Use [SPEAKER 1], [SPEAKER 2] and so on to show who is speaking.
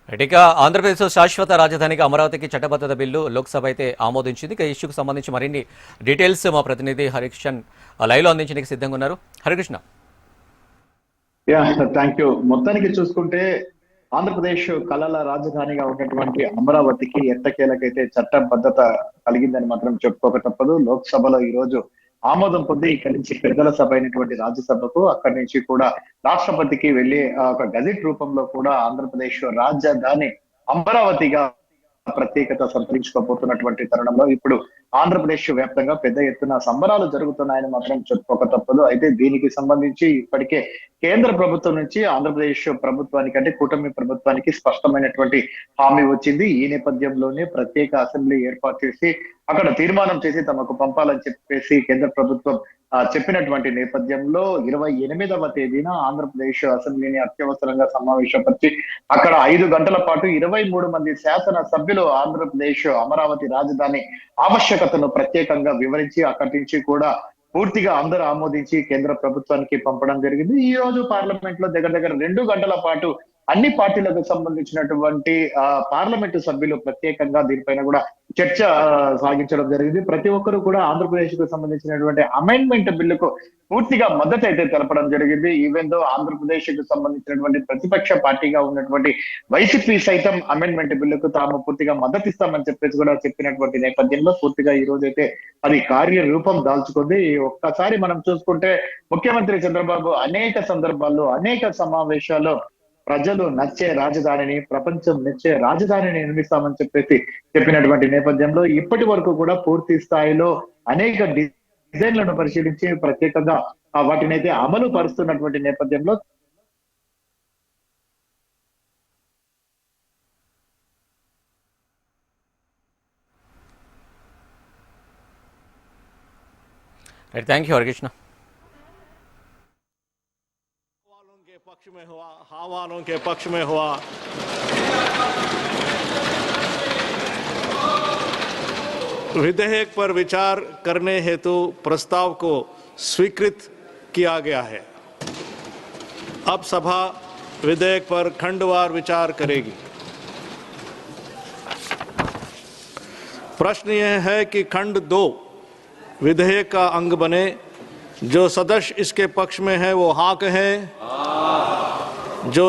[SPEAKER 1] ఇక ఆంధ్రప్రదేశ్లో శాశ్వత రాజధానిగా అమరావతికి చట్టబద్ధత బిల్లు లోక్సభ అయితే ఆమోదించింది. ఇక ఇష్యూకు సంబంధించి మరిన్ని డీటెయిల్స్ మా ప్రతినిధి హరికృష్ణ లైవ్లో అందించడానికి సిద్ధంగా ఉన్నారు. హరికృష్ణ.
[SPEAKER 2] Thank you. మొత్తానికి చూసుకుంటే ఆంధ్రప్రదేశ్ కళల రాజధానిగా ఉన్నటువంటి అమరావతికి ఎట్టకేలకైతే చట్టబద్ధత కలిగిందని మాత్రం చెప్పుకోక తప్పదు. లోక్సభలో ఈ రోజు ఆమోదం పొంది ఇక్కడి నుంచి పెద్దల సభ అయినటువంటి రాజ్యసభకు, అక్కడి నుంచి కూడా రాష్ట్రపతికి వెళ్లి ఒక గజెట్ రూపంలో కూడా ఆంధ్రప్రదేశ్ రాజధాని అమరావతిగా ప్రత్యేకత సంతరించుకోబోతున్నటువంటి తరుణంలో ఇప్పుడు ఆంధ్రప్రదేశ్ వ్యాప్తంగా పెద్ద ఎత్తున సంబరాలు జరుగుతున్నాయని మాత్రం చెప్పుకోక తప్పదు. అయితే దీనికి సంబంధించి ఇప్పటికే కేంద్ర ప్రభుత్వం నుంచి ఆంధ్రప్రదేశ్ ప్రభుత్వానికి అంటే కూటమి ప్రభుత్వానికి స్పష్టమైనటువంటి హామీ వచ్చింది. ఈ నేపథ్యంలోనే ప్రత్యేక అసెంబ్లీ ఏర్పాటు చేసి అక్కడ తీర్మానం చేసి తమకు పంపాలని చెప్పేసి కేంద్ర ప్రభుత్వం చెప్పినటువంటి నేపథ్యంలో 28వ తేదీన ఆంధ్రప్రదేశ్ అసెంబ్లీని అత్యవసరంగా సమావేశపరిచి అక్కడ 5 గంటల పాటు 23 మంది శాసన సభ్యులు ఆంధ్రప్రదేశ్ అమరావతి రాజధాని ఆవశ్యకతను ప్రత్యేకంగా వివరించి అక్కడి నుంచి కూడా పూర్తిగా అందరూ ఆమోదించి కేంద్ర ప్రభుత్వానికి పంపడం జరిగింది. ఈ రోజు పార్లమెంట్ లో దగ్గర 2 గంటల పాటు అన్ని పార్టీలకు సంబంధించినటువంటి పార్లమెంటు సభ్యులు ప్రత్యేకంగా దీనిపైన కూడా చర్చ సాగించడం జరిగింది. ప్రతి ఒక్కరు కూడా ఆంధ్రప్రదేశ్ కు సంబంధించినటువంటి అమెండ్మెంట్ బిల్లుకు పూర్తిగా మద్దతు అయితే తెలపడం జరిగింది. ఈవెన్ దో ఆంధ్రప్రదేశ్ కు సంబంధించినటువంటి ప్రతిపక్ష పార్టీగా ఉన్నటువంటి వైసీపీ సైతం అమెండ్మెంట్ బిల్లుకు తాము పూర్తిగా మద్దతు ఇస్తామని చెప్పేసి కూడా చెప్పినటువంటి నేపథ్యంలో పూర్తిగా ఈ రోజు అయితే అది కార్యరూపం దాల్చుకుంది. ఒక్కసారి మనం చూసుకుంటే ముఖ్యమంత్రి చంద్రబాబు అనేక సందర్భాల్లో అనేక సమావేశాల్లో ప్రజలు నచ్చే రాజధానిని, ప్రపంచం నచ్చే రాజధానిని నిర్మిస్తామని చెప్పేసి చెప్పినటువంటి నేపథ్యంలో ఇప్పటి వరకు కూడా పూర్తి స్థాయిలో అనేక డిజైన్లను పరిశీలించి ప్రత్యేకంగా వాటిని అయితే అమలు పరుస్తున్నటువంటి నేపథ్యంలో
[SPEAKER 1] థ్యాంక్ యూ హరికృష్ణ.
[SPEAKER 3] पक्ष में हुआ, हाँ वालों के पक्ष में हुआ। विधेयक पर विचार करने हेतु प्रस्ताव को स्वीकृत किया गया है। अब सभा विधेयक पर खंडवार विचार करेगी। प्रश्न यह है कि खंड 2 विधेयक का अंग बने। जो सदस्य इसके पक्ष में है वो हाँ कहें, जो